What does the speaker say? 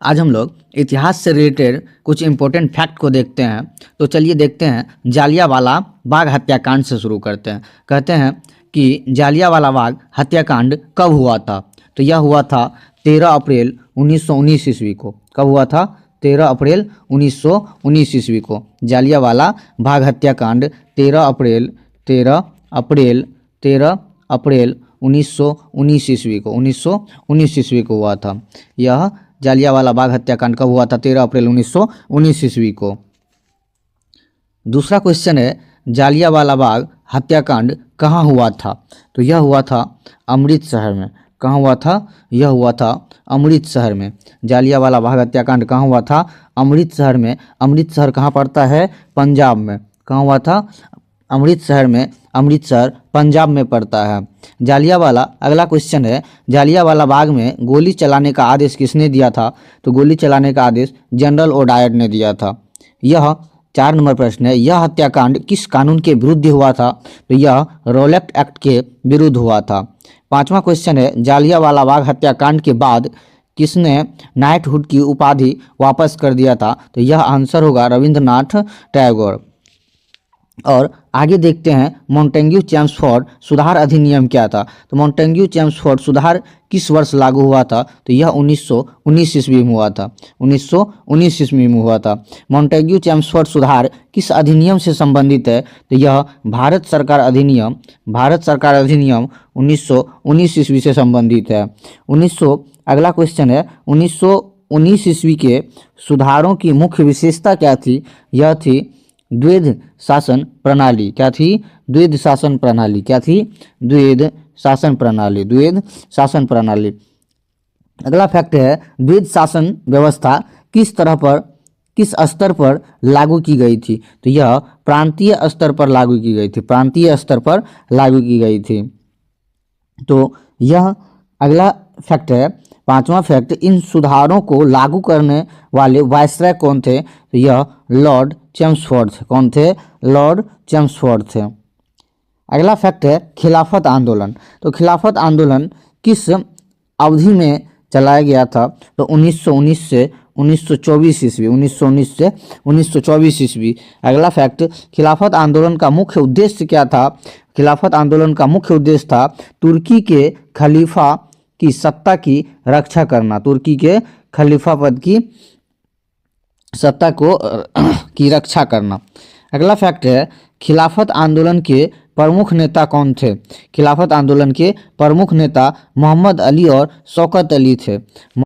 आज हम लोग इतिहास से रिलेटेड कुछ इम्पोर्टेंट फैक्ट को देखते हैं। तो चलिए देखते हैं। जालियांवाला बाग हत्याकांड से शुरू करते हैं। कहते हैं कि जालियांवाला बाग हत्याकांड कब हुआ था? तो यह हुआ था 13 अप्रैल 1919 ईस्वी को। कब हुआ था? 13 अप्रैल 1919 ईस्वी को। जालियांवाला बाग हत्याकांड 13 अप्रैल 1919 ईस्वी को 1919 ईस्वी को हुआ था। यह जालियांवाला बाग हत्याकांड कब हुआ था? 13 अप्रैल 1919 ईस्वी को। दूसरा क्वेश्चन है, जालियांवाला बाग हत्याकांड कहाँ हुआ था? तो यह हुआ था अमृतसर में। कहाँ हुआ था? यह हुआ था अमृतसर में। जालियांवाला बाग हत्याकांड कहाँ हुआ था? अमृतसर में। अमृतसर कहाँ पड़ता है? पंजाब में। कहाँ हुआ था? अमृतसर में। अमृतसर पंजाब में पड़ता है। जालियांवाला, अगला क्वेश्चन है, जालियांवाला बाग में गोली चलाने का आदेश किसने दिया था? तो गोली चलाने का आदेश जनरल ओडायर ने दिया था। यह 4 नंबर प्रश्न है, यह हत्याकांड किस कानून के विरुद्ध हुआ था? तो यह रॉलेट एक्ट के विरुद्ध हुआ था। 5वां क्वेश्चन है, जालियांवाला बाग हत्याकांड के बाद किसने नाइटहुड की उपाधि वापस कर दिया था? तो यह आंसर होगा रविंद्रनाथ टैगोर। और आगे देखते हैं, मॉन्टेग्यू चेम्सफोर्ड सुधार अधिनियम क्या था? तो मॉन्टेग्यू चेम्सफोर्ड सुधार किस वर्ष लागू हुआ था? तो यह 1919 ईस्वी में हुआ था। 1919 ईस्वी में हुआ था। मॉन्टेग्यू चेम्सफोर्ड सुधार किस अधिनियम से संबंधित है? तो यह भारत सरकार अधिनियम 1919 ईस्वी से संबंधित है। अगला क्वेश्चन है, 1919 ईस्वी के सुधारों की मुख्य विशेषता क्या थी? यह थी द्वैध शासन प्रणाली। क्या थी? द्वैध शासन प्रणाली। क्या थी? द्वैध शासन प्रणाली। द्वैध शासन प्रणाली। अगला फैक्ट है, द्वैध शासन व्यवस्था किस स्तर पर लागू की गई थी? तो यह प्रांतीय स्तर पर लागू की गई थी। प्रांतीय स्तर पर लागू की गई थी। तो यह अगला फैक्ट है। 5वां फैक्ट, इन सुधारों को लागू करने वाले वायसराय कौन थे? तो यह लॉर्ड चेम्सफोर्ड थे। कौन थे? लॉर्ड चेम्सफोर्ड थे। अगला फैक्ट है, खिलाफत आंदोलन। तो खिलाफत आंदोलन किस अवधि में चलाया गया था? तो 1919 से 1924 ईस्वी। 1919 से 1924 ईस्वी। अगला फैक्ट, खिलाफत आंदोलन का मुख्य उद्देश्य क्या था? खिलाफत आंदोलन का मुख्य उद्देश्य था तुर्की के खलीफा की सत्ता की रक्षा करना। तुर्की के खलीफा पद की सत्ता को की रक्षा करना। अगला फैक्ट है, खिलाफत आंदोलन के प्रमुख नेता कौन थे? खिलाफत आंदोलन के प्रमुख नेता मोहम्मद अली और शौकत अली थे।